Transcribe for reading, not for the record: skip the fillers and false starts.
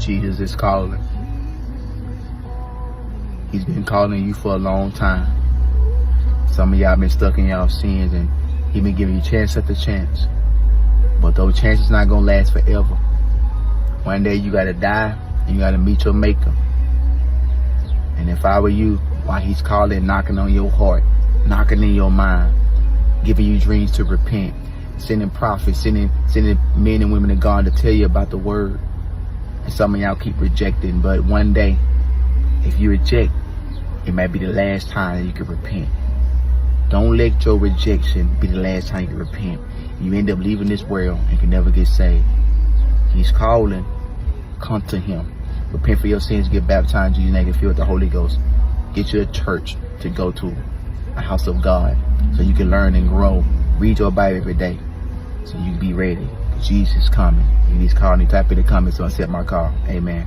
Jesus is calling. He's been calling you for a long time. Some of y'all been stuck in y'all sins, and he been giving you chance after chance. But those chances not gonna last forever. One day you gotta die, and you gotta meet your maker. And if I were you, while he's calling, knocking on your heart, knocking in your mind, giving you dreams to repent, sending prophets, sending men and women of God to tell you about the word. And some of y'all keep rejecting, but one day, if you reject, it might be the last time that you can repent. Don't let your rejection be the last time you can repent. You end up leaving this world and can never get saved. He's calling. Come to him. Repent for your sins, get baptized in Jesus' name, and filled with the Holy Ghost. Get you a church to go to, a house of God, so you can learn and grow. Read your Bible every day, so you can be ready. Jesus is coming. And he's calling you. Type in the comments, so I set my call. Amen.